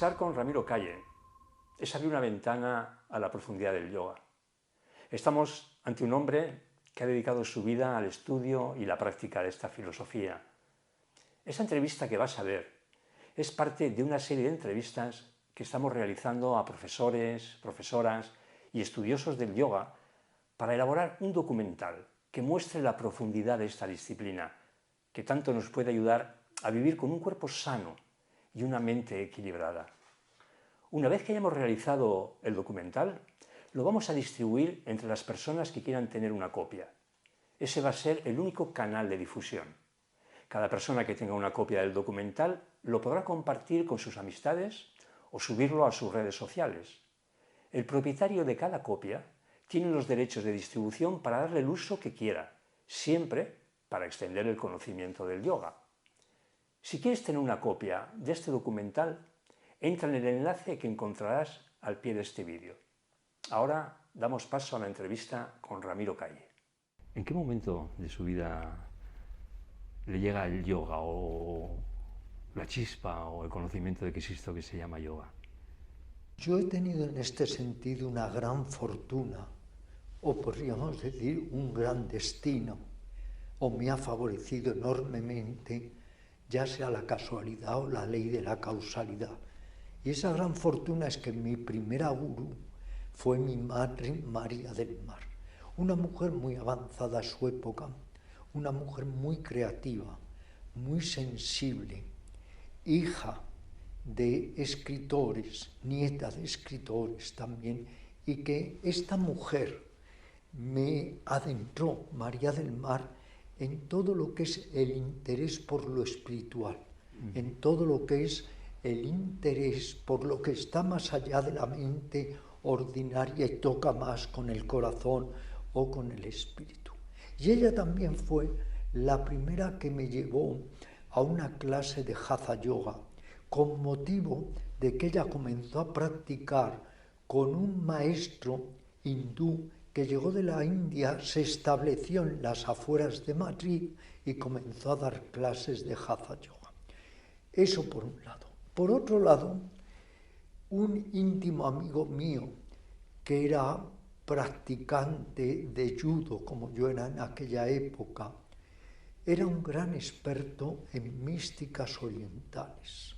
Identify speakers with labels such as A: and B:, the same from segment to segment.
A: Conversar con Ramiro Calle es abrir una ventana a la profundidad del yoga. Estamos ante un hombre que ha dedicado su vida al estudio y la práctica de esta filosofía. Esta entrevista que vas a ver es parte de una serie de entrevistas que estamos realizando a profesores, profesoras y estudiosos del yoga para elaborar un documental que muestre la profundidad de esta disciplina, que tanto nos puede ayudar a vivir con un cuerpo sano y una mente equilibrada. Una vez que hayamos realizado el documental, lo vamos a distribuir entre las personas que quieran tener una copia. Ese va a ser el único canal de difusión. Cada persona que tenga una copia del documental lo podrá compartir con sus amistades o subirlo a sus redes sociales. El propietario de cada copia tiene los derechos de distribución para darle el uso que quiera, siempre para extender el conocimiento del yoga. Si quieres tener una copia de este documental, entra en el enlace que encontrarás al pie de este vídeo. Ahora damos paso a la entrevista con Ramiro Calle. ¿En qué momento de su vida le llega el yoga o la chispa o el conocimiento de que existe lo que se llama yoga?
B: Yo he tenido en este sentido una gran fortuna, o podríamos decir un gran destino, o me ha favorecido enormemente, ya sea la casualidad o la ley de la causalidad. Y esa gran fortuna es que mi primera gurú fue mi madre María del Mar, una mujer muy avanzada a su época, una mujer muy creativa, muy sensible, hija de escritores, nieta de escritores también, y que esta mujer me adentró, María del Mar, en todo lo que es el interés por lo espiritual, en todo lo que es el interés por lo que está más allá de la mente ordinaria y toca más con el corazón o con el espíritu. Y ella también fue la primera que me llevó a una clase de Hatha Yoga, con motivo de que ella comenzó a practicar con un maestro hindú que llegó de la India, se estableció en las afueras de Madrid y comenzó a dar clases de Hatha Yoga. Eso por un lado. Por otro lado, un íntimo amigo mío que era practicante de judo, como yo era en aquella época, era un gran experto en místicas orientales,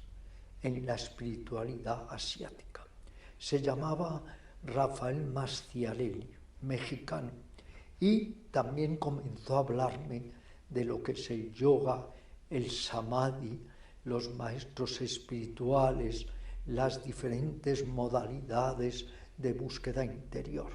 B: en la espiritualidad asiática. Se llamaba Rafael Masciarelli, mexicano, y también comenzó a hablarme de lo que es el yoga, el samadhi, los maestros espirituales, las diferentes modalidades de búsqueda interior.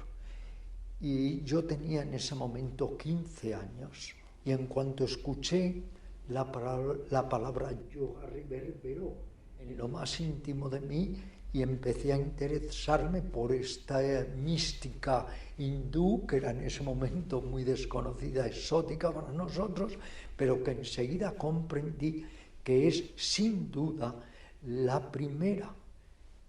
B: Y yo tenía en ese momento 15 años, y en cuanto escuché la palabra yoga, reverberó en lo más íntimo de mí y empecé a interesarme por esta mística hindú, que era en ese momento muy desconocida, exótica para nosotros, pero que enseguida comprendí que es sin duda la primera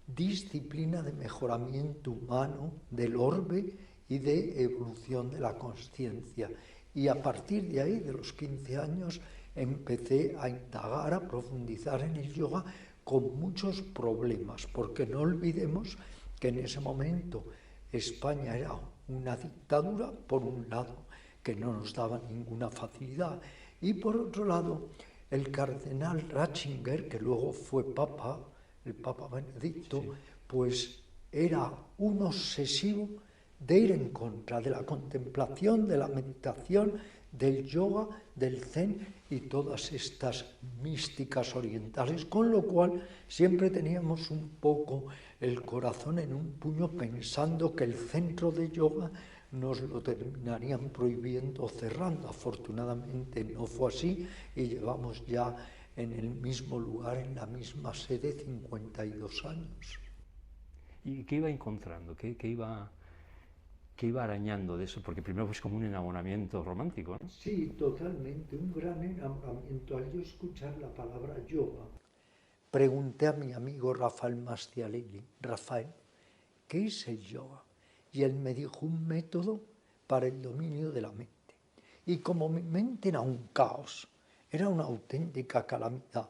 B: disciplina de mejoramiento humano del orbe y de evolución de la consciencia. Y a partir de ahí, de los 15 años, empecé a indagar, a profundizar en el yoga con muchos problemas, porque no olvidemos que en ese momento España era una dictadura, por un lado, que no nos daba ninguna facilidad, y por otro lado, el cardenal Ratzinger, que luego fue papa, el Papa Benedicto, pues era un obsesivo de ir en contra de la contemplación, de la meditación, del yoga, del zen y todas estas místicas orientales, con lo cual siempre teníamos un poco el corazón en un puño pensando que el centro de yoga nos lo terminarían prohibiendo o cerrando. Afortunadamente no fue así y llevamos ya en el mismo lugar, en la misma sede, 52 años.
A: ¿Y qué iba encontrando? ¿Qué iba arañando de eso? Porque primero fue como un enamoramiento romántico, ¿no?
B: Sí, totalmente, un gran enamoramiento. Al yo escuchar la palabra yoga, pregunté a mi amigo Rafael Masciarelli, Rafael, ¿qué es el yoga? Y él me dijo un método para el dominio de la mente. Y como mi mente era un caos, era una auténtica calamidad,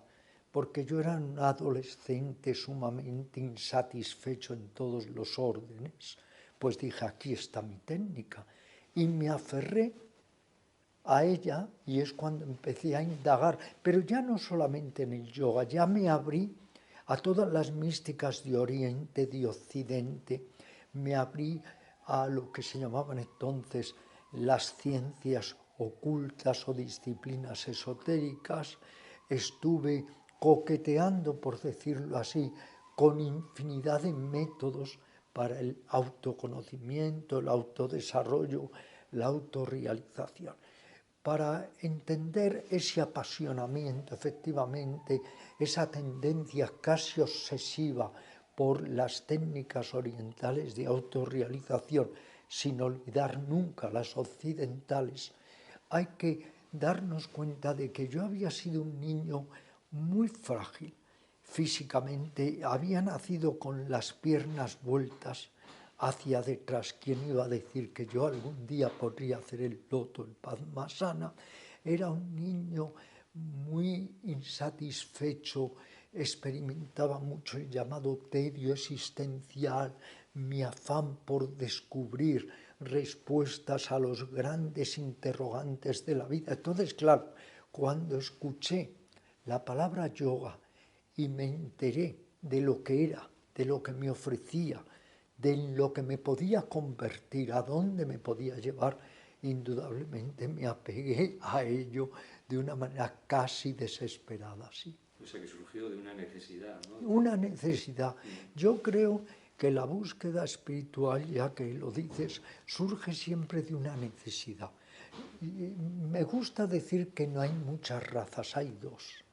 B: porque yo era un adolescente sumamente insatisfecho en todos los órdenes, pues dije, aquí está mi técnica. Y me aferré a ella y es cuando empecé a indagar, pero ya no solamente en el yoga, ya me abrí a todas las místicas de Oriente, de Occidente, me abrí a lo que se llamaban entonces las ciencias ocultas o disciplinas esotéricas, estuve coqueteando, por decirlo así, con infinidad de métodos para el autoconocimiento, el autodesarrollo, la autorrealización. Para entender ese apasionamiento, efectivamente, esa tendencia casi obsesiva por las técnicas orientales de autorrealización, sin olvidar nunca las occidentales, hay que darnos cuenta de que yo había sido un niño muy frágil físicamente, había nacido con las piernas vueltas hacia detrás. ¿Quién iba a decir que yo algún día podría hacer el loto, el Padmasana? Era un niño muy insatisfecho, experimentaba mucho el llamado tedio existencial, mi afán por descubrir respuestas a los grandes interrogantes de la vida. Entonces, claro, cuando escuché la palabra yoga y me enteré de lo que era, de lo que me ofrecía, de lo que me podía convertir, a dónde me podía llevar, indudablemente me apegué a ello de una manera casi desesperada, sí.
A: O sea, que surgió de una necesidad, ¿no?
B: Una necesidad. Yo creo que la búsqueda espiritual, ya que lo dices, surge siempre de una necesidad. Y me gusta decir que no hay muchas razas, hay dos.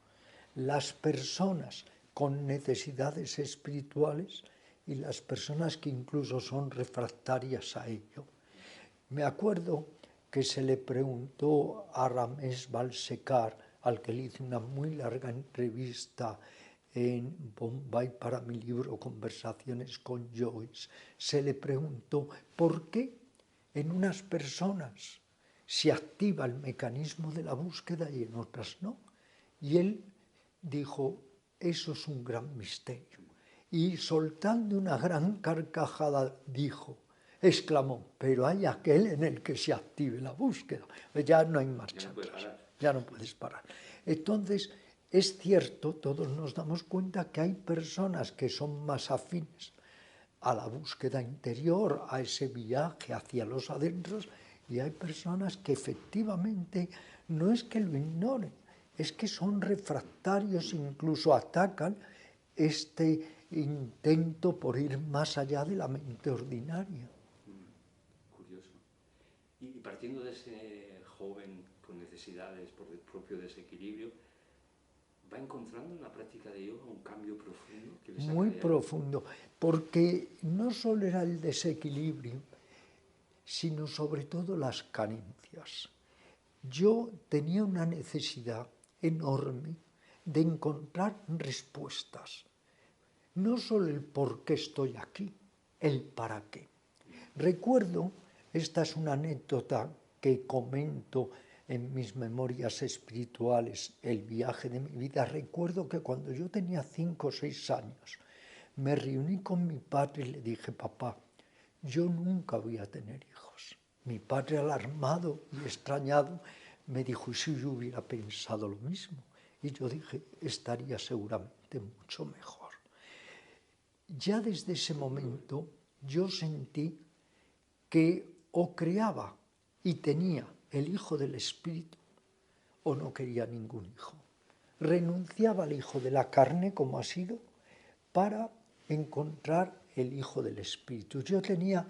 B: Las personas con necesidades espirituales y las personas que incluso son refractarias a ello. Me acuerdo que se le preguntó a Ramés Balsekar, al que le hice una muy larga entrevista en Bombay para mi libro Conversaciones con Yogis, se le preguntó por qué en unas personas se activa el mecanismo de la búsqueda y en otras no. Y él dijo, eso es un gran misterio. Y soltando una gran carcajada exclamó, pero hay aquel en el que se active la búsqueda. Ya no hay marcha atrás, ya no puedes parar. Entonces, es cierto, todos nos damos cuenta que hay personas que son más afines a la búsqueda interior, a ese viaje hacia los adentros, y hay personas que efectivamente no es que lo ignoren, es que son refractarios, incluso atacan este intento por ir más allá de la mente ordinaria.
A: Curioso. Y partiendo de ese joven con necesidades por el propio desequilibrio, ¿va encontrando en la práctica de yoga un cambio profundo? Que
B: Muy profundo, porque no solo era el desequilibrio, sino sobre todo las carencias. Yo tenía una necesidad enorme de encontrar respuestas. No solo el por qué estoy aquí, el para qué. Recuerdo, esta es una anécdota que comento en mis memorias espirituales, el viaje de mi vida. Recuerdo que cuando yo tenía 5 o 6 años, me reuní con mi padre y le dije, papá, yo nunca voy a tener hijos. Mi padre, alarmado y extrañado, me dijo, ¿y si yo hubiera pensado lo mismo? Y yo dije, estaría seguramente mucho mejor. Ya desde ese momento yo sentí que o creaba y tenía el hijo del espíritu o no quería ningún hijo. Renunciaba al hijo de la carne, como ha sido, para encontrar el hijo del espíritu. Yo tenía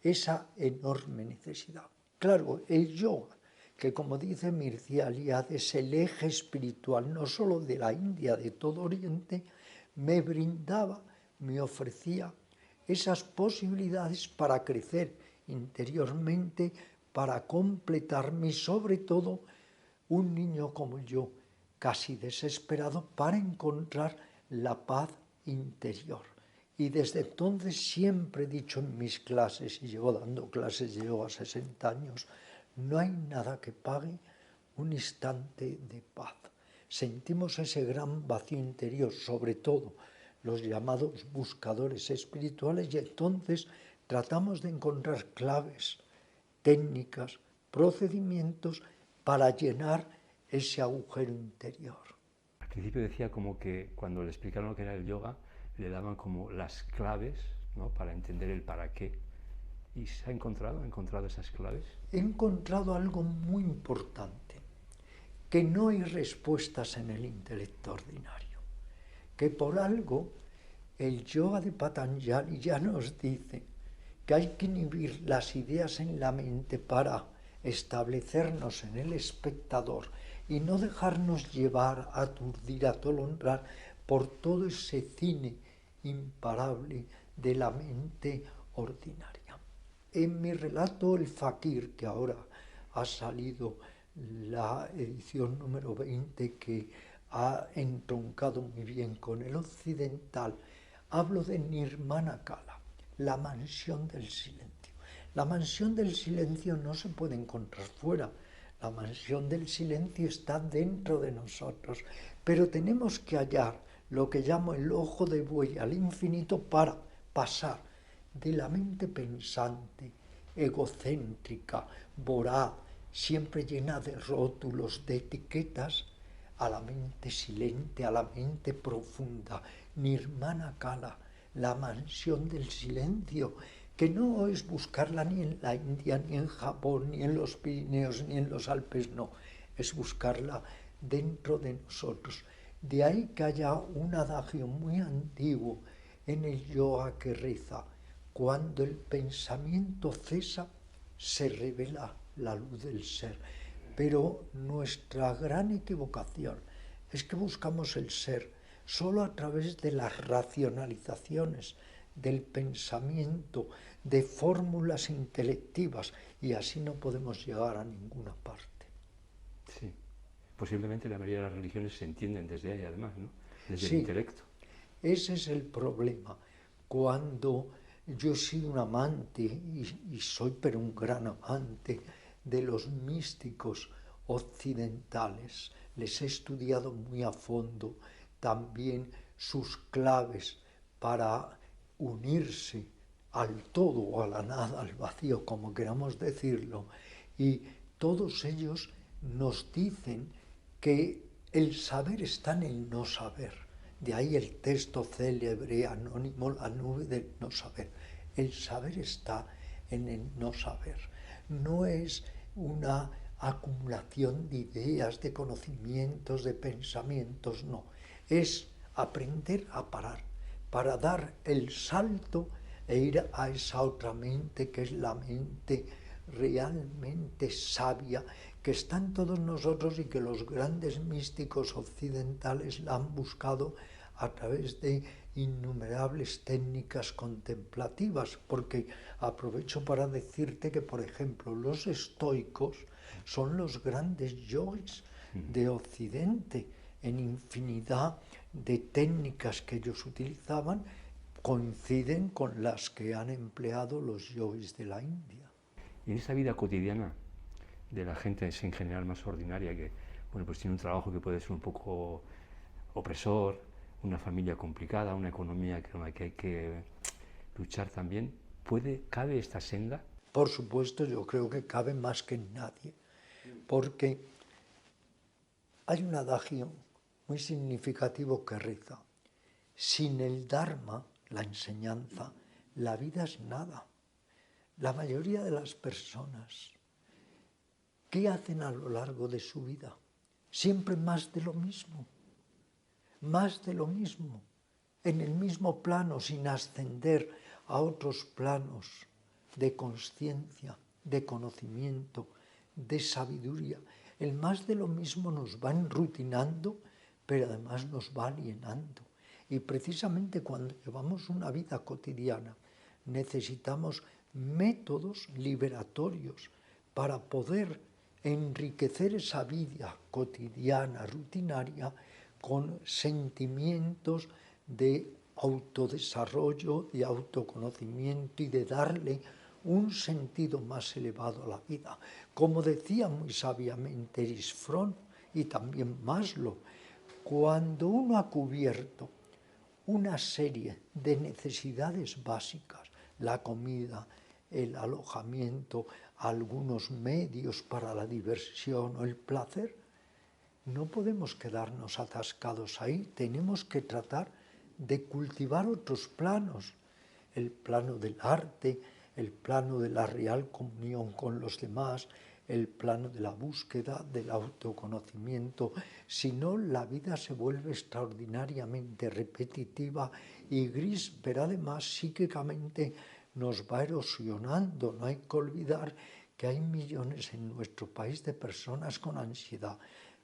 B: esa enorme necesidad. Claro, el yoga, que como dice Mircea Eliade, es el eje espiritual no solo de la India, de todo Oriente, me brindaba, me ofrecía esas posibilidades para crecer interiormente, para completarme y sobre todo un niño como yo, casi desesperado, para encontrar la paz interior. Y desde entonces siempre he dicho en mis clases, y llevo dando clases, llevo a 60 años, no hay nada que pague un instante de paz. sentimos ese gran vacío interior, sobre todo los llamados buscadores espirituales, y entonces tratamos de encontrar claves, técnicas, procedimientos para llenar ese agujero interior.
A: Al principio decía como que cuando le explicaron lo que era el yoga, le daban como las claves, ¿no?, para entender el para qué. ¿Y se ha encontrado esas claves?
B: He encontrado algo muy importante, que no hay respuestas en el intelecto ordinario, que por algo el yoga de Patanjali ya nos dice que hay que inhibir las ideas en la mente para establecernos en el espectador y no dejarnos llevar, aturdir, atolondrar por todo ese cine imparable de la mente ordinaria. En mi relato El Fakir, que ahora ha salido la edición número 20, que ha entroncado muy bien con el occidental, hablo de Nirmana Kala, la mansión del silencio. La mansión del silencio no se puede encontrar fuera, la mansión del silencio está dentro de nosotros, pero tenemos que hallar lo que llamo el ojo de buey al infinito para pasar de la mente pensante, egocéntrica, voraz, siempre llena de rótulos, de etiquetas, a la mente silente, a la mente profunda, Nirmana Kala, la mansión del silencio, que no es buscarla ni en la India, ni en Japón, ni en los Pirineos, ni en los Alpes, no, es buscarla dentro de nosotros. De ahí que haya un adagio muy antiguo en el yoga que reza: cuando el pensamiento cesa, se revela la luz del ser. Pero nuestra gran equivocación es que buscamos el ser solo a través de las racionalizaciones, del pensamiento, de fórmulas intelectivas, y así no podemos llegar a ninguna parte.
A: Sí, posiblemente la mayoría de las religiones se entienden desde ahí, además, ¿no?, desde
B: Sí,
A: el intelecto.
B: Ese es el problema. Cuando yo he sido un amante, y soy pero un gran amante, de los místicos occidentales, les he estudiado muy a fondo también sus claves para unirse al todo o a la nada, al vacío, como queramos decirlo, y todos ellos nos dicen que el saber está en el no saber. De ahí el texto célebre, anónimo, la nube del no saber. El saber está en el no saber. No es una acumulación de ideas, de conocimientos, de pensamientos, no. Es aprender a parar, para dar el salto e ir a esa otra mente, que es la mente realmente sabia, que está en todos nosotros y que los grandes místicos occidentales la han buscado a través de innumerables técnicas contemplativas, porque aprovecho para decirte que, por ejemplo, los estoicos son los grandes yogis de Occidente. En infinidad de técnicas que ellos utilizaban coinciden con las que han empleado los yogis de la India.
A: Y en esa vida cotidiana de la gente en general más ordinaria, que bueno, pues tiene un trabajo que puede ser un poco opresor, una familia complicada, una economía con la que hay que luchar también, ¿cabe esta senda?
B: Por supuesto, yo creo que cabe más que en nadie, porque hay un adagio muy significativo que reza: sin el Dharma, la enseñanza, la vida es nada. La mayoría de las personas, ¿qué hacen a lo largo de su vida? Siempre más de lo mismo, en el mismo plano, sin ascender a otros planos de conciencia, de conocimiento, de sabiduría. El más de lo mismo nos va enrutinando, pero además nos va alienando. Y precisamente cuando llevamos una vida cotidiana, necesitamos métodos liberatorios para poder enriquecer esa vida cotidiana, rutinaria, con sentimientos de autodesarrollo, de autoconocimiento y de darle un sentido más elevado a la vida. Como decía muy sabiamente Erich Fromm y también Maslow, Cuando uno ha cubierto una serie de necesidades básicas, la comida, el alojamiento, algunos medios para la diversión o el placer, no podemos quedarnos atascados ahí, tenemos que tratar de cultivar otros planos, el plano del arte, el plano de la real comunión con los demás, el plano de la búsqueda, del autoconocimiento. Si no, la vida se vuelve extraordinariamente repetitiva y gris, pero además psíquicamente nos va erosionando. No hay que olvidar que hay millones en nuestro país de personas con ansiedad,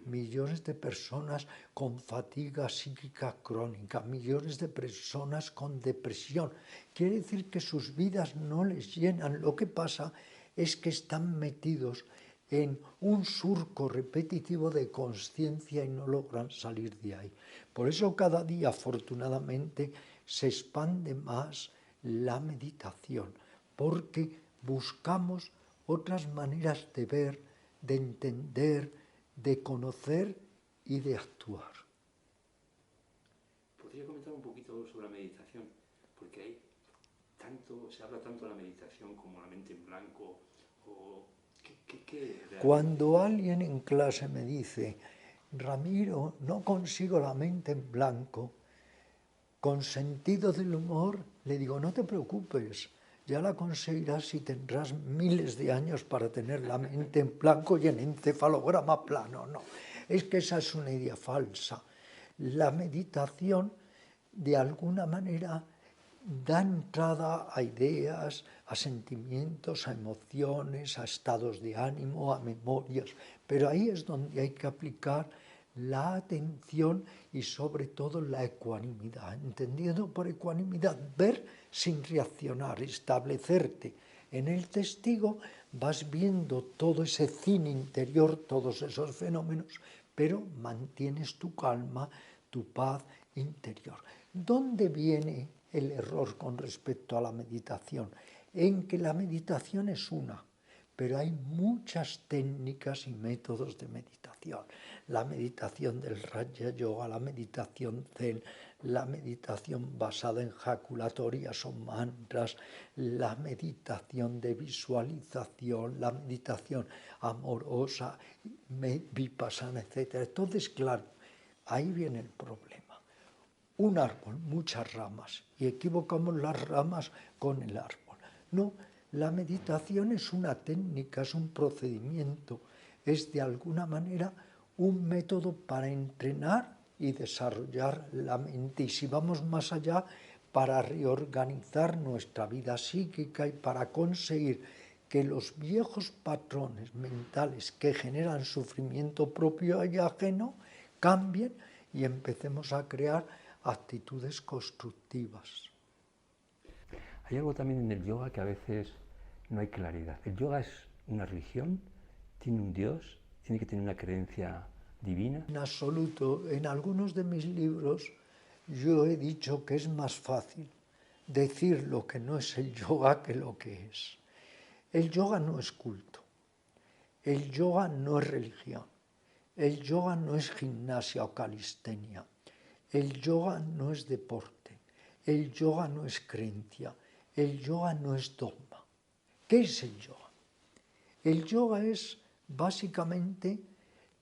B: millones de personas con fatiga psíquica crónica, millones de personas con depresión. Quiere decir que sus vidas no les llenan. Lo que pasa es que están metidos en un surco repetitivo de consciencia y no logran salir de ahí. Por eso cada día, afortunadamente, se expande más la meditación, porque buscamos otras maneras de ver, de entender, de conocer y de actuar.
A: ¿Podría comentar un poquito sobre la meditación? Porque se habla tanto de la meditación como la mente en blanco.
B: Cuando alguien en clase me dice, Ramiro, no consigo la mente en blanco, con sentido del humor, le digo, no te preocupes, ya la conseguirás y tendrás miles de años para tener la mente en blanco y en encefalograma plano. No, es que esa es una idea falsa. La meditación, de alguna manera, da entrada a ideas, a sentimientos, a emociones, a estados de ánimo, a memorias, pero ahí es donde hay que aplicar la atención y sobre todo la ecuanimidad, entendiendo por ecuanimidad ver sin reaccionar, establecerte en el testigo, vas viendo todo ese cine interior, todos esos fenómenos, pero mantienes tu calma, tu paz interior. ¿Dónde viene el error con respecto a la meditación? En que la meditación es una, pero hay muchas técnicas y métodos de meditación. La meditación del Raja Yoga, la meditación Zen, la meditación basada en jaculatorias o mantras, la meditación de visualización, la meditación amorosa, vipassana, etc. Entonces, claro, ahí viene el problema. Un árbol, muchas ramas, y equivocamos las ramas con el árbol. No, la meditación es una técnica, es un procedimiento, es de alguna manera un método para entrenar y desarrollar la mente. Y si vamos más allá, para reorganizar nuestra vida psíquica y para conseguir que los viejos patrones mentales que generan sufrimiento propio y ajeno cambien y empecemos a crear actitudes constructivas.
A: Hay algo también en el yoga que a veces no hay claridad. El yoga es una religión, tiene un Dios, tiene que tener una creencia divina.
B: En absoluto, en algunos de mis libros yo he dicho que es más fácil decir lo que no es el yoga que lo que es. El yoga no es culto, el yoga no es religión, el yoga no es gimnasia o calistenia, el yoga no es deporte, el yoga no es creencia, el yoga no es dogma. ¿Qué es el yoga? El yoga es básicamente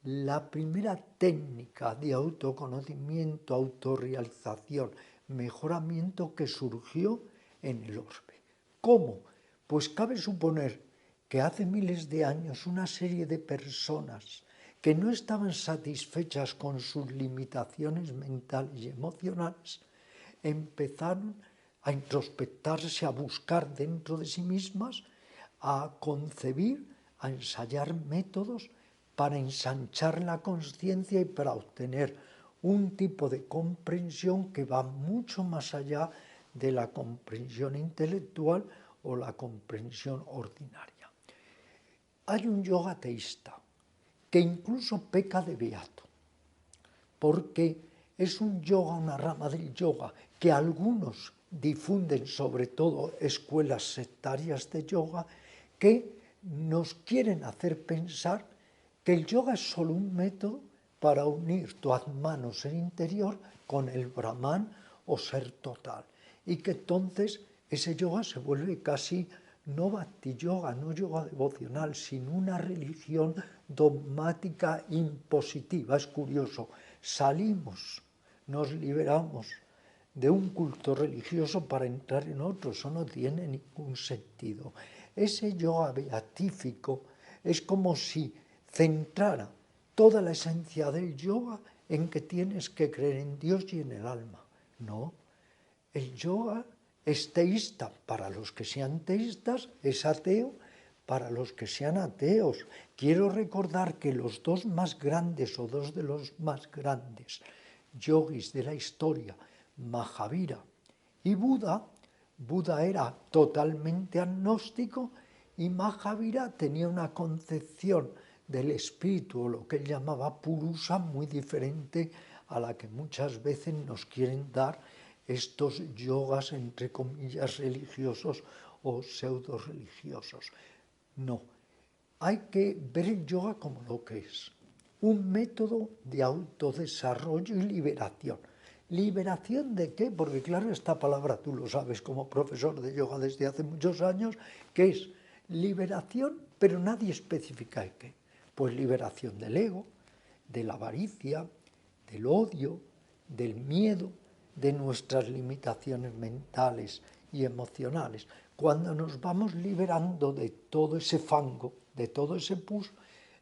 B: la primera técnica de autoconocimiento, autorrealización, mejoramiento que surgió en el orbe. ¿Cómo? Pues cabe suponer que hace miles de años una serie de personas que no estaban satisfechas con sus limitaciones mentales y emocionales empezaron a introspectarse, a buscar dentro de sí mismas, a concebir, a ensayar métodos para ensanchar la conciencia y para obtener un tipo de comprensión que va mucho más allá de la comprensión intelectual o la comprensión ordinaria. Hay un yoga teísta que incluso peca de beato, porque es un yoga, una rama del yoga, que algunos difunden, sobre todo escuelas sectarias de yoga, que nos quieren hacer pensar que el yoga es solo un método para unir tu Atman o ser interior con el Brahman o ser total. Y que entonces ese yoga se vuelve casi no bhakti yoga, no yoga devocional, sino una religión dogmática impositiva. Es curioso, salimos, nos liberamos de un culto religioso para entrar en otro, eso no tiene ningún sentido. Ese yoga beatífico es como si centrara toda la esencia del yoga en que tienes que creer en Dios y en el alma. No, el yoga es teísta para los que sean teístas, es ateo para los que sean ateos. Quiero recordar que los dos más grandes o dos de los más grandes yogis de la historia, Mahavira y Buda, Buda era totalmente agnóstico y Mahavira tenía una concepción del espíritu, o lo que él llamaba purusa, muy diferente a la que muchas veces nos quieren dar estos yogas, entre comillas, religiosos o pseudo-religiosos. No, hay que ver el yoga como lo que es, un método de autodesarrollo y liberación. ¿Liberación de qué? Porque claro, esta palabra tú lo sabes como profesor de yoga desde hace muchos años, que es liberación, pero nadie especifica de qué. Pues liberación del ego, de la avaricia, del odio, del miedo, de nuestras limitaciones mentales y emocionales. Cuando nos vamos liberando de todo ese fango, de todo ese pus,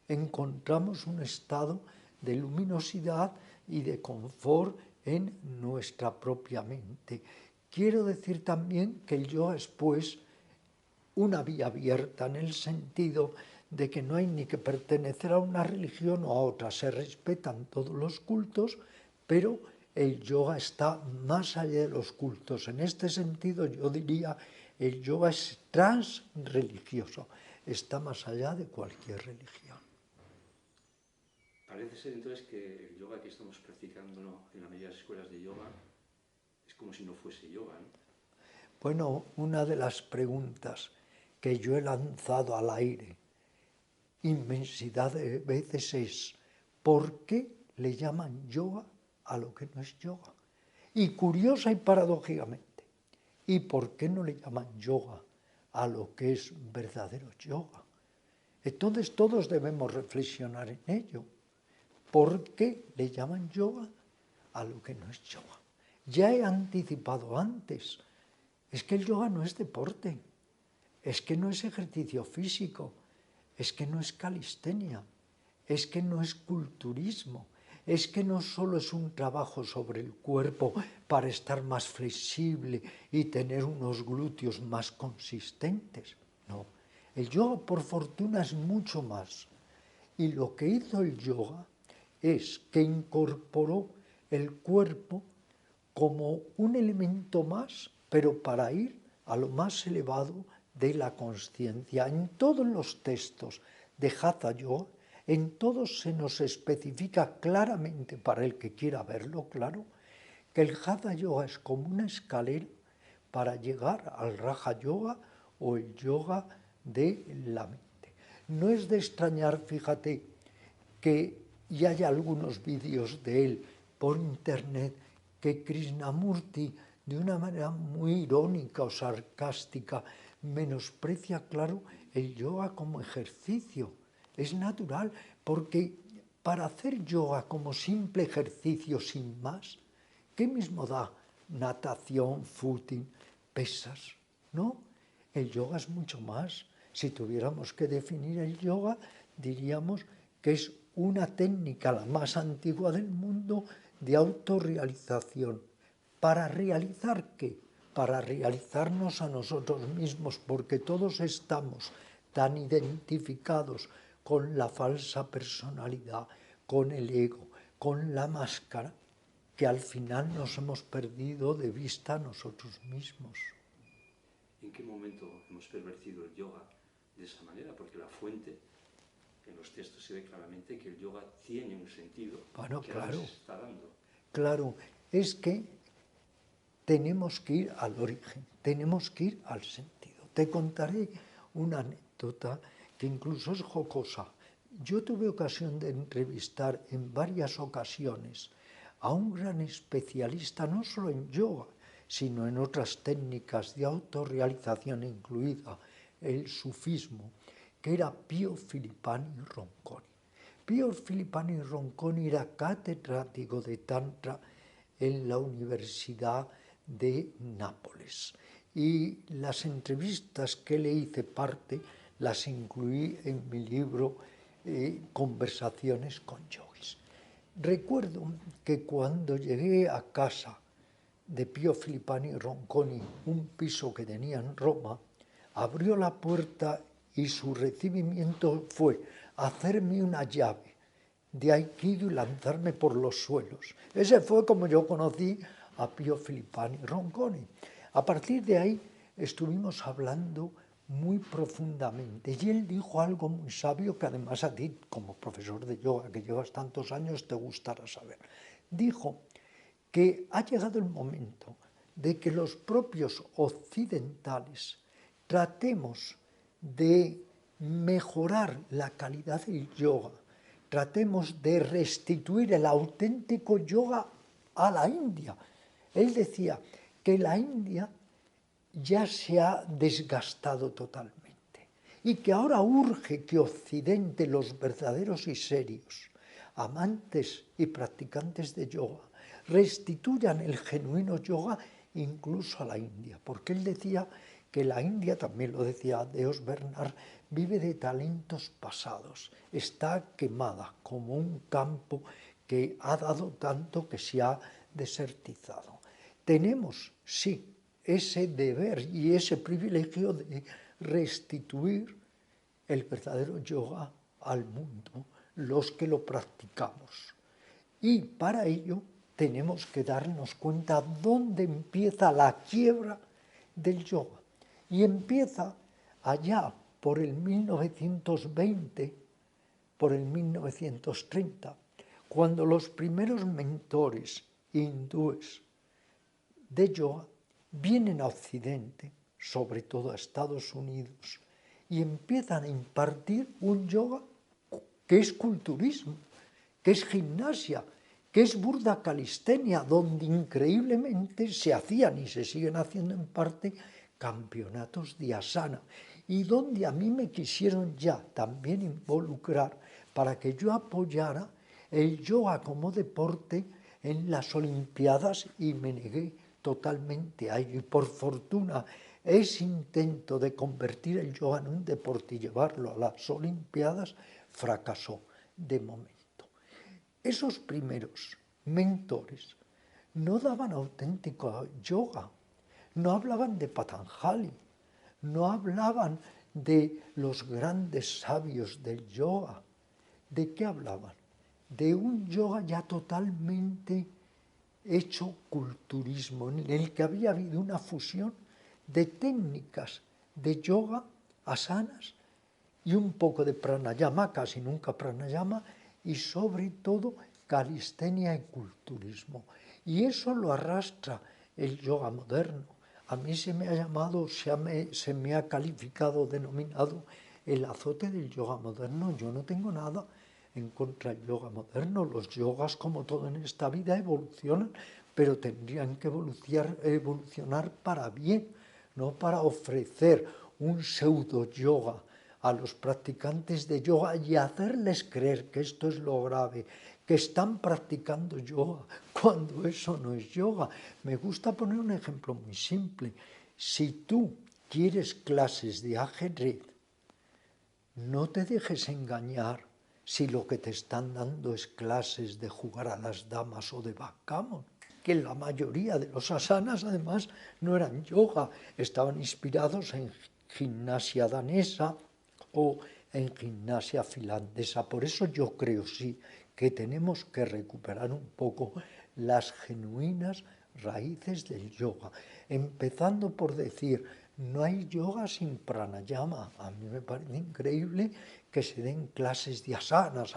B: encontramos un estado de luminosidad y de confort en nuestra propia mente. Quiero decir también que el yoga es, pues, una vía abierta en el sentido de que no hay ni que pertenecer a una religión o a otra. Se respetan todos los cultos, pero el yoga está más allá de los cultos. En este sentido, yo diría, el yoga es transreligioso, está más allá de cualquier religión.
A: Parece ser entonces que el yoga que estamos practicando en la mayoría de las escuelas de yoga es como si no fuese yoga, ¿no?
B: Bueno, una de las preguntas que yo he lanzado al aire inmensidad de veces es ¿por qué le llaman yoga a lo que no es yoga? Y curiosa y paradójicamente, ¿y por qué no le llaman yoga a lo que es verdadero yoga? Entonces todos debemos reflexionar en ello. ¿Por qué le llaman yoga a lo que no es yoga? Ya he anticipado antes, es que el yoga no es deporte, es que no es ejercicio físico, es que no es calistenia, es que no es culturismo, es que no solo es un trabajo sobre el cuerpo para estar más flexible y tener unos glúteos más consistentes. No, el yoga por fortuna es mucho más. Y lo que hizo el yoga es que incorporó el cuerpo como un elemento más, pero para ir a lo más elevado de la consciencia. En todos los textos de Hatha Yoga, en todos se nos especifica claramente, para el que quiera verlo claro, que el Hatha Yoga es como una escalera para llegar al Raja Yoga o el yoga de la mente. No es de extrañar, fíjate, que ya hay algunos vídeos de él por internet que Krishnamurti, de una manera muy irónica o sarcástica, menosprecia, claro, el yoga como ejercicio. Es natural, porque para hacer yoga como simple ejercicio sin más, ¿qué mismo da natación, footing, pesas? ¿No? El yoga es mucho más. Si tuviéramos que definir el yoga, diríamos que es una técnica, la más antigua del mundo, de autorrealización. ¿Para realizar qué? Para realizarnos a nosotros mismos, porque todos estamos tan identificados con la falsa personalidad, con el ego, con la máscara, que al final nos hemos perdido de vista a nosotros mismos.
A: ¿En qué momento hemos pervertido el yoga de esa manera? Porque la fuente, en los textos se ve claramente que el yoga tiene un sentido que
B: claro,
A: nos está dando.
B: Claro, es que tenemos que ir al origen, tenemos que ir al sentido. Te contaré una anécdota que incluso es jocosa. Yo tuve ocasión de entrevistar en varias ocasiones a un gran especialista, no solo en yoga, sino en otras técnicas de autorrealización, incluida el sufismo, que era Pio Filippani Ronconi. Pio Filippani Ronconi era catedrático de Tantra en la Universidad de Nápoles. Y las entrevistas que le hice parte las incluí en mi libro Conversaciones con yogis. Recuerdo que cuando llegué a casa de Pio Filippani Ronconi, un piso que tenía en Roma, abrió la puerta y su recibimiento fue hacerme una llave de aikido y lanzarme por los suelos. Ese fue como yo conocí a Pio Filippani Ronconi. A partir de ahí estuvimos hablando muy profundamente y él dijo algo muy sabio que además a ti, como profesor de yoga que llevas tantos años, te gustará saber. Dijo que ha llegado el momento de que los propios occidentales tratemos de mejorar la calidad del yoga, tratemos de restituir el auténtico yoga a la India. Él decía que la India ya se ha desgastado totalmente y que ahora urge que Occidente, los verdaderos y serios amantes y practicantes de yoga, restituyan el genuino yoga incluso a la India, porque él decía que la India, también lo decía Deos Bernard, vive de talentos pasados, está quemada como un campo que ha dado tanto que se ha desertizado. Tenemos, sí, ese deber y ese privilegio de restituir el verdadero yoga al mundo, los que lo practicamos. Y para ello tenemos que darnos cuenta dónde empieza la quiebra del yoga. Y empieza allá por el 1920, por el 1930, cuando los primeros mentores hindúes de yoga vienen a Occidente, sobre todo a Estados Unidos, y empiezan a impartir un yoga que es culturismo, que es gimnasia, que es burda calistenia, donde increíblemente se hacían y se siguen haciendo en parte campeonatos de asana, y donde a mí me quisieron ya también involucrar para que yo apoyara el yoga como deporte en las Olimpiadas y me negué totalmente a ello. Y por fortuna ese intento de convertir el yoga en un deporte y llevarlo a las Olimpiadas fracasó de momento. Esos primeros mentores no daban auténtico yoga, no hablaban de Patanjali, no hablaban de los grandes sabios del yoga. ¿De qué hablaban? De un yoga ya totalmente hecho culturismo, en el que había habido una fusión de técnicas de yoga, asanas, y un poco de pranayama, casi nunca pranayama, y sobre todo calistenia y culturismo. Y eso lo arrastra el yoga moderno. A mí se me ha llamado, se me ha calificado, denominado el azote del yoga moderno. Yo no tengo nada en contra del yoga moderno. Los yogas, como todo en esta vida, evolucionan, pero tendrían que evolucionar para bien, no para ofrecer un pseudo yoga a los practicantes de yoga y hacerles creer que esto es lo grave, que están practicando yoga, cuando eso no es yoga. Me gusta poner un ejemplo muy simple. Si tú quieres clases de ajedrez, no te dejes engañar si lo que te están dando es clases de jugar a las damas o de backgammon, que la mayoría de los asanas además no eran yoga, estaban inspirados en gimnasia danesa o en gimnasia finlandesa. Por eso yo creo, sí, que tenemos que recuperar un poco las genuinas raíces del yoga, empezando por decir, no hay yoga sin pranayama. A mí me parece increíble que se den clases de asanas,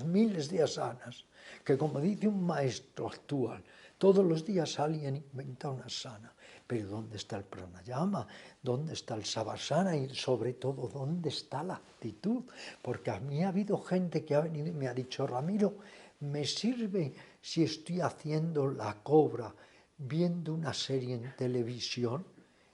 B: miles de asanas, que como dice un maestro actual, todos los días alguien inventa una asana. pero ¿dónde está el pranayama? ¿Dónde está el savasana? Y sobre todo, ¿dónde está la actitud? Porque a mí ha habido gente que ha venido y me ha dicho, Ramiro, ¿me sirve si estoy haciendo la cobra, viendo una serie en televisión?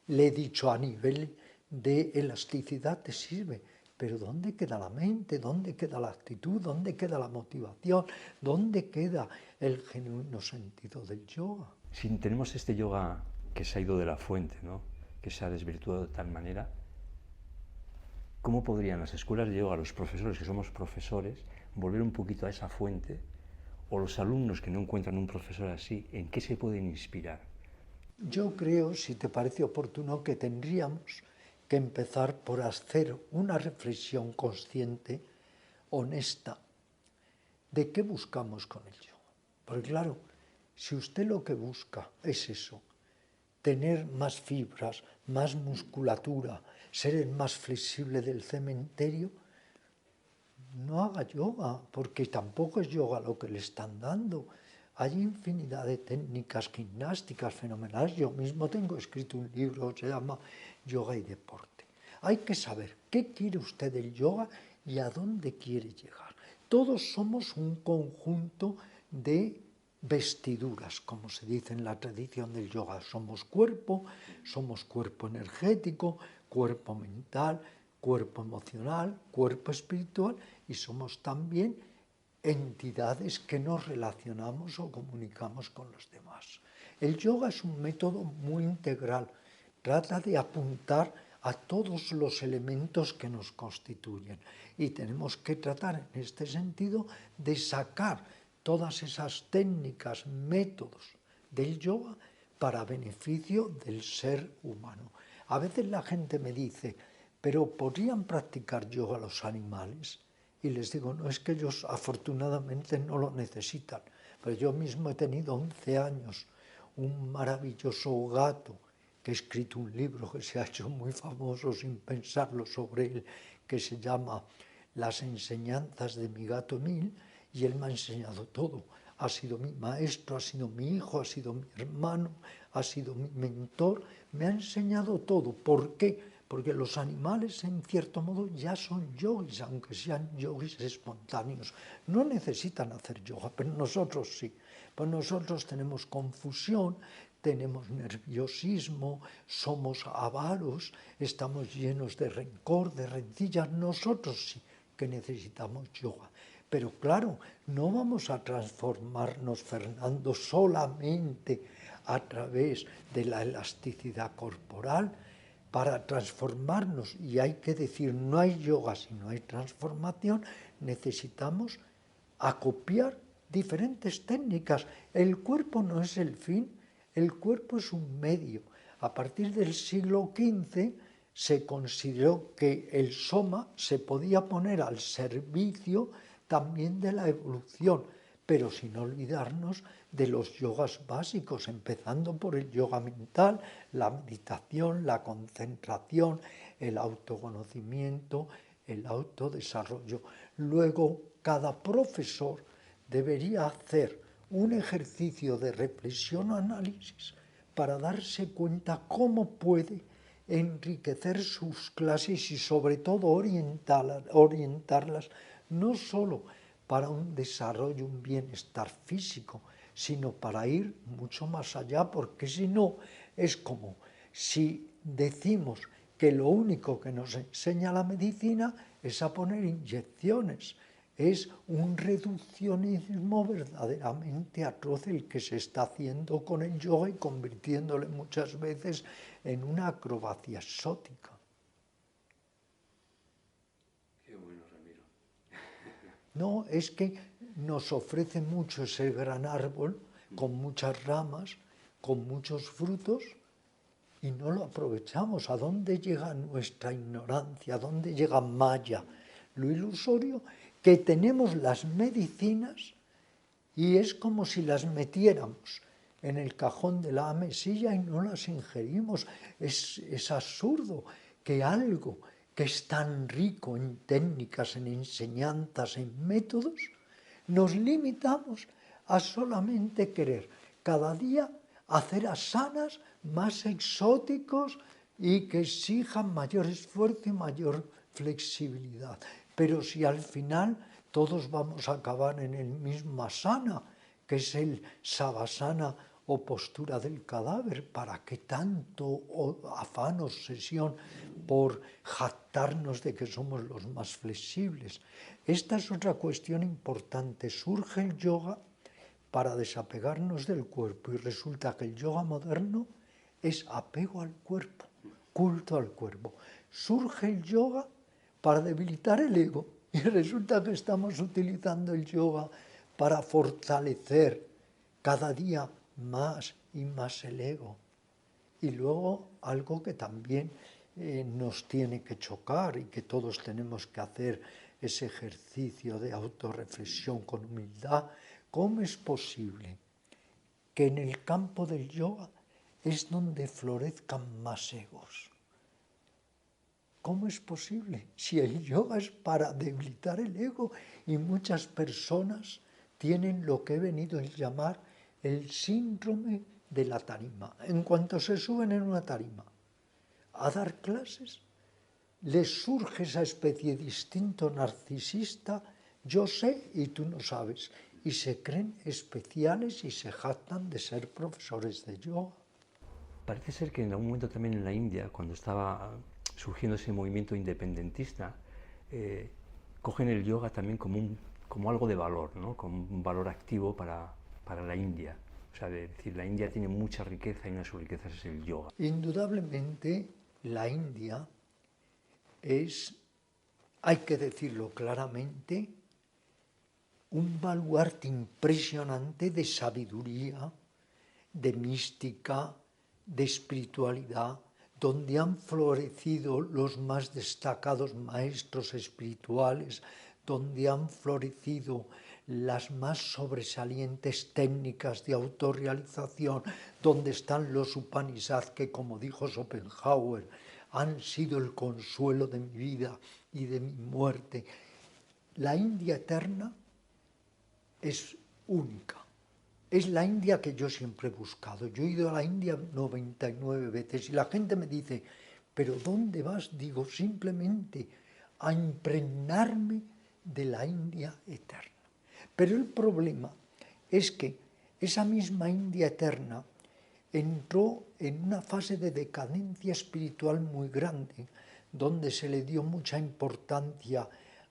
B: Le he dicho, a nivel de elasticidad te sirve, pero ¿dónde queda la mente? ¿Dónde queda la actitud? ¿Dónde queda la motivación? ¿Dónde queda el genuino sentido del yoga?
A: Si tenemos este yoga que se ha ido de la fuente, ¿no?, que se ha desvirtuado de tal manera, ¿cómo podrían las escuelas de yoga, los profesores que somos profesores, volver un poquito a esa fuente? O los alumnos que no encuentran un profesor así, ¿en qué se pueden inspirar?
B: Yo creo, si te parece oportuno, que tendríamos que empezar por hacer una reflexión consciente, honesta, de qué buscamos con el yoga. Porque claro, si usted lo que busca es eso, tener más fibras, más musculatura, ser el más flexible del cementerio, no haga yoga, porque tampoco es yoga lo que le están dando. Hay infinidad de técnicas gimnásticas fenomenales. Yo mismo tengo escrito un libro, se llama Yoga y Deporte. Hay que saber qué quiere usted del yoga y a dónde quiere llegar. Todos somos un conjunto de vestiduras, como se dice en la tradición del yoga. Somos cuerpo energético, cuerpo mental, cuerpo emocional, cuerpo espiritual, y somos también entidades que nos relacionamos o comunicamos con los demás. El yoga es un método muy integral, trata de apuntar a todos los elementos que nos constituyen y tenemos que tratar en este sentido de sacar todas esas técnicas, métodos del yoga para beneficio del ser humano. A veces la gente me dice, pero ¿podrían practicar yoga los animales? Y les digo, no, es que ellos afortunadamente no lo necesitan. Pero yo mismo he tenido 11 años, un maravilloso gato, que he escrito un libro que se ha hecho muy famoso sin pensarlo sobre él, que se llama Las enseñanzas de mi gato Emil, y él me ha enseñado todo. Ha sido mi maestro, ha sido mi hijo, ha sido mi hermano, ha sido mi mentor, me ha enseñado todo. ¿Por qué? Porque los animales, en cierto modo, ya son yogis, aunque sean yogis espontáneos. No necesitan hacer yoga, pero nosotros sí. Pues nosotros tenemos confusión, tenemos nerviosismo, somos avaros, estamos llenos de rencor, de rencillas. Nosotros sí que necesitamos yoga. Pero claro, no vamos a transformarnos, Fernando, solamente a través de la elasticidad corporal. Para transformarnos, y hay que decir, no hay yoga si no hay transformación, necesitamos acopiar diferentes técnicas. El cuerpo no es el fin, el cuerpo es un medio. A partir del siglo XV se consideró que el soma se podía poner al servicio también de la evolución, pero sin olvidarnos de los yogas básicos, empezando por el yoga mental, la meditación, la concentración, el autoconocimiento, el autodesarrollo. Luego, cada profesor debería hacer un ejercicio de reflexión o análisis para darse cuenta cómo puede enriquecer sus clases y sobre todo orientarlas no solo para un desarrollo, un bienestar físico, sino para ir mucho más allá, porque si no, es como si decimos que lo único que nos enseña la medicina es a poner inyecciones. Es un reduccionismo verdaderamente atroz el que se está haciendo con el yoga y convirtiéndole muchas veces en una acrobacia exótica.
A: Qué bueno, Ramiro.
B: No, es que nos ofrece mucho ese gran árbol con muchas ramas, con muchos frutos, y no lo aprovechamos. ¿A dónde llega nuestra ignorancia? ¿A dónde llega Maya? Lo ilusorio, que tenemos las medicinas y es como si las metiéramos en el cajón de la mesilla y no las ingerimos. Es absurdo que algo que es tan rico en técnicas, en enseñanzas, en métodos, nos limitamos a solamente querer cada día hacer asanas más exóticos y que exijan mayor esfuerzo y mayor flexibilidad. Pero si al final todos vamos a acabar en el mismo asana, que es el savasana o postura del cadáver, ¿para qué tanto afán, obsesión por jactarnos de que somos los más flexibles? Esta es otra cuestión importante. Surge el yoga para desapegarnos del cuerpo y resulta que el yoga moderno es apego al cuerpo, culto al cuerpo. Surge el yoga para debilitar el ego y resulta que estamos utilizando el yoga para fortalecer cada día más y más el ego. Y luego algo que también nos tiene que chocar y que todos tenemos que hacer, ese ejercicio de autorreflexión con humildad. ¿Cómo es posible que en el campo del yoga es donde florezcan más egos? ¿Cómo es posible? Si el yoga es para debilitar el ego y muchas personas tienen lo que he venido a llamar el síndrome de la tarima. En cuanto se suben en una tarima a dar clases, les surge esa especie de instinto narcisista, yo sé y tú no sabes, y se creen especiales y se jactan de ser profesores de yoga.
A: Parece ser que en algún momento también en la India, cuando estaba surgiendo ese movimiento independentista, cogen el yoga también como algo de valor, ¿no? Como un valor activo para la India. O sea, de decir, la India tiene mucha riqueza y una de sus riquezas es el yoga.
B: Indudablemente, la India es, hay que decirlo claramente, un baluarte impresionante de sabiduría, de mística, de espiritualidad, donde han florecido los más destacados maestros espirituales, donde han florecido las más sobresalientes técnicas de autorrealización, donde están los Upanishads que, como dijo Schopenhauer, han sido el consuelo de mi vida y de mi muerte. La India eterna es única. Es la India que yo siempre he buscado. Yo he ido a la India 99 veces y la gente me dice, ¿pero dónde vas? Digo, simplemente a impregnarme de la India eterna. Pero el problema es que esa misma India eterna entró en una fase de decadencia espiritual muy grande, donde se le dio mucha importancia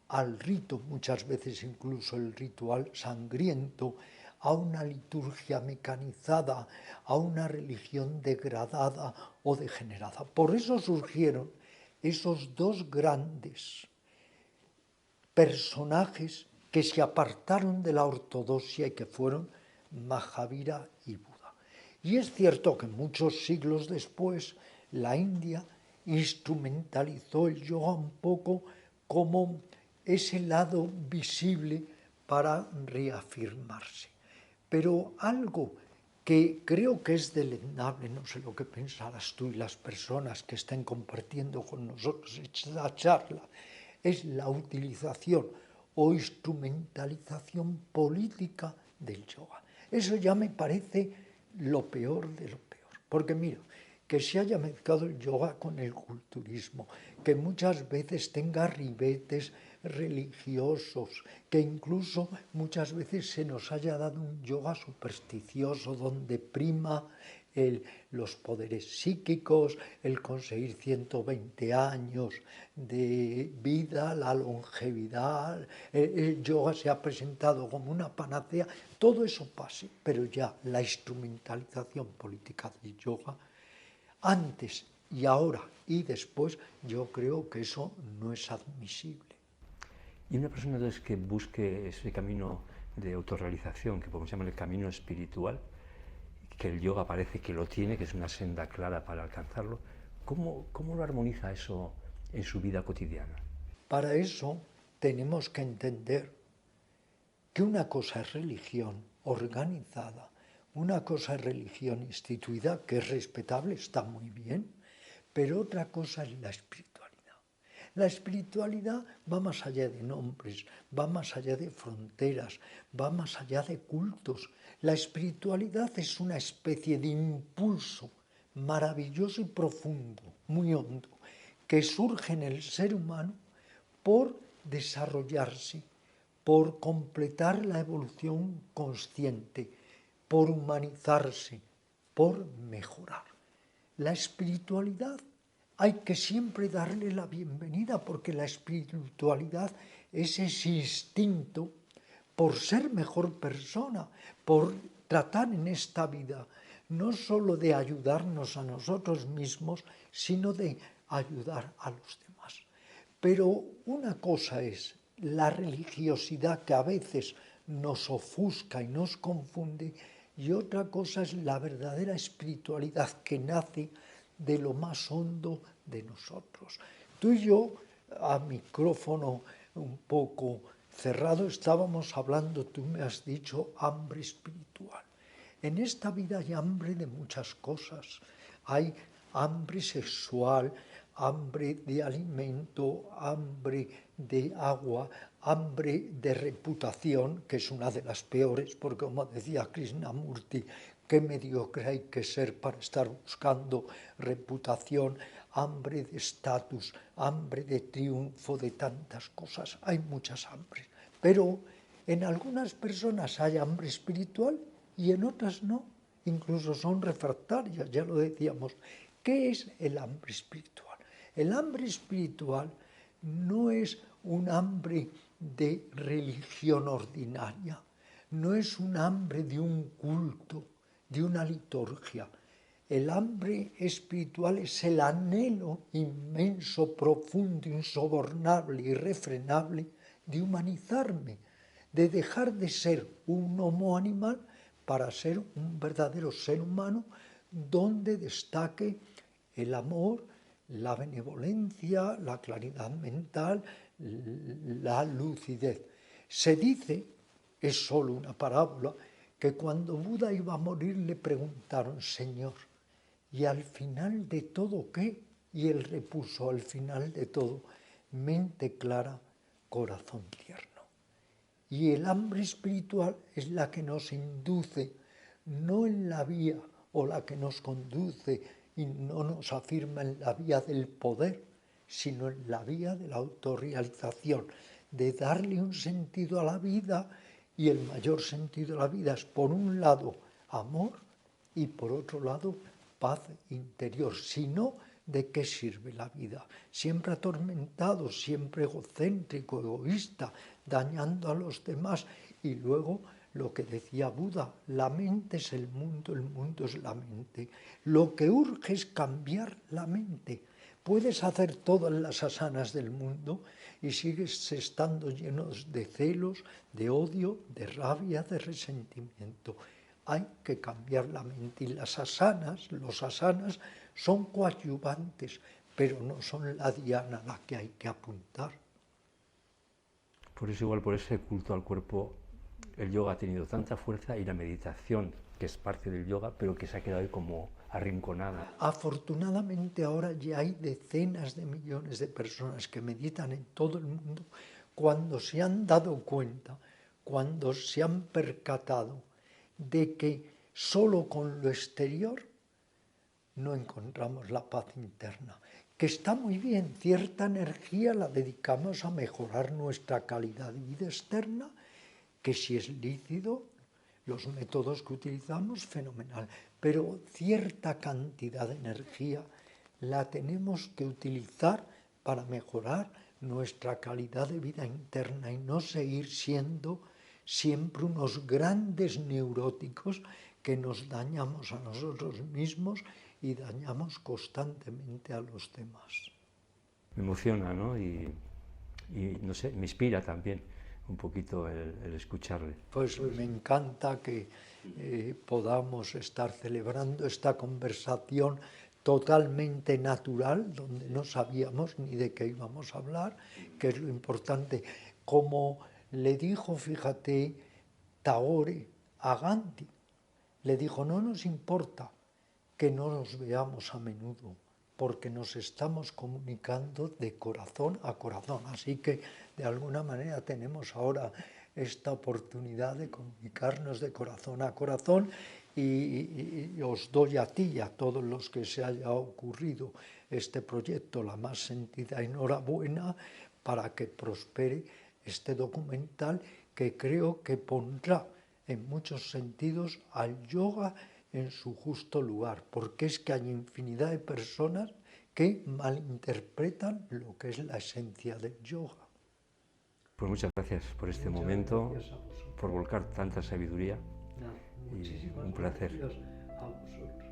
B: al rito, muchas veces incluso el ritual sangriento, a una liturgia mecanizada, a una religión degradada o degenerada. Por eso surgieron esos dos grandes personajes que se apartaron de la ortodoxia y que fueron Mahavira y Buda. Y es cierto que muchos siglos después la India instrumentalizó el yoga un poco como ese lado visible para reafirmarse. Pero algo que creo que es deleznable, no sé lo que pensarás tú y las personas que estén compartiendo con nosotros esta charla, es la utilización o instrumentalización política del yoga. Eso ya me parece lo peor de lo peor. Porque mira, que se haya mezclado el yoga con el culturismo, que muchas veces tenga ribetes religiosos, que incluso muchas veces se nos haya dado un yoga supersticioso donde prima los poderes psíquicos, el conseguir 120 años de vida, la longevidad, el yoga se ha presentado como una panacea, todo eso pase, pero ya la instrumentalización política del yoga, antes y ahora y después, yo creo que eso no es admisible.
A: Y una persona entonces que busque ese camino de autorrealización, que podemos llamar el camino espiritual, que el yoga parece que lo tiene, que es una senda clara para alcanzarlo, ¿cómo lo armoniza eso en su vida cotidiana?
B: Para eso tenemos que entender que una cosa es religión organizada, una cosa es religión instituida, que es respetable, está muy bien, pero otra cosa es la espiritualidad. La espiritualidad va más allá de nombres, va más allá de fronteras, va más allá de cultos. La espiritualidad es una especie de impulso maravilloso y profundo, muy hondo, que surge en el ser humano por desarrollarse, por completar la evolución consciente, por humanizarse, por mejorar. La espiritualidad hay que siempre darle la bienvenida, porque la espiritualidad es ese instinto por ser mejor persona, por tratar en esta vida no solo de ayudarnos a nosotros mismos, sino de ayudar a los demás. Pero una cosa es la religiosidad, que a veces nos ofusca y nos confunde, y otra cosa es la verdadera espiritualidad que nace de lo más hondo de nosotros. Tú y yo, a micrófono un poco cerrado, estábamos hablando, tú me has dicho, hambre espiritual. En esta vida hay hambre de muchas cosas. Hay hambre sexual, hambre de alimento, hambre de agua, hambre de reputación, que es una de las peores, porque como decía Krishnamurti, qué mediocre hay que ser para estar buscando reputación, hambre de estatus, hambre de triunfo, de tantas cosas. Hay muchas hambres. Pero en algunas personas hay hambre espiritual y en otras no. Incluso son refractarias, ya lo decíamos. ¿Qué es el hambre espiritual? El hambre espiritual no es un hambre de religión ordinaria, no es un hambre de un culto, de una liturgia. El hambre espiritual es el anhelo inmenso, profundo, insobornable, irrefrenable de humanizarme, de dejar de ser un homo animal para ser un verdadero ser humano donde destaque el amor, la benevolencia, la claridad mental, la lucidez. Se dice, es solo una parábola, que cuando Buda iba a morir le preguntaron: Señor, ¿y al final de todo qué? Y él repuso: al final de todo, mente clara, corazón tierno. Y el hambre espiritual es la que nos induce, no en la vía, o la que nos conduce y no nos afirma en la vía del poder, sino en la vía de la autorrealización, de darle un sentido a la vida, y el mayor sentido de la vida es, por un lado, amor, y por otro lado, paz interior. Si no, ¿de qué sirve la vida? Siempre atormentado, siempre egocéntrico, egoísta, dañando a los demás. Y luego lo que decía Buda: la mente es el mundo es la mente. Lo que urge es cambiar la mente. Puedes hacer todas las asanas del mundo y sigues estando llenos de celos, de odio, de rabia, de resentimiento. Hay que cambiar la mente, y las asanas, los asanas, son coadyuvantes, pero no son la diana a la que hay que apuntar.
A: Por eso, igual, por ese culto al cuerpo, el yoga ha tenido tanta fuerza, y la meditación, que es parte del yoga, pero que se ha quedado ahí como arrinconada.
B: Afortunadamente ahora ya hay decenas de millones de personas que meditan en todo el mundo, cuando se han dado cuenta, cuando se han percatado de que solo con lo exterior no encontramos la paz interna, que está muy bien, cierta energía la dedicamos a mejorar nuestra calidad de vida externa, que si es lícito, los métodos que utilizamos, fenomenal, pero cierta cantidad de energía la tenemos que utilizar para mejorar nuestra calidad de vida interna y no seguir siendo siempre unos grandes neuróticos que nos dañamos a nosotros mismos y dañamos constantemente a los demás.
A: Me emociona, ¿no? Y no sé, me inspira también un poquito el escucharle.
B: Pues me encanta que podamos estar celebrando esta conversación totalmente natural, donde no sabíamos ni de qué íbamos a hablar, que es lo importante. Como le dijo, fíjate, Tagore a Gandhi, le dijo: no nos importa que no nos veamos a menudo, porque nos estamos comunicando de corazón a corazón. Así que, de alguna manera, tenemos ahora esta oportunidad de comunicarnos de corazón a corazón, y os doy a ti y a todos los que se haya ocurrido este proyecto la más sentida enhorabuena para que prospere este documental, que creo que pondrá en muchos sentidos al yoga en su justo lugar, porque es que hay infinidad de personas que malinterpretan lo que es la esencia del yoga.
A: Pues muchas gracias por este momento, por volcar tanta sabiduría, y un placer.
B: Gracias a vosotros.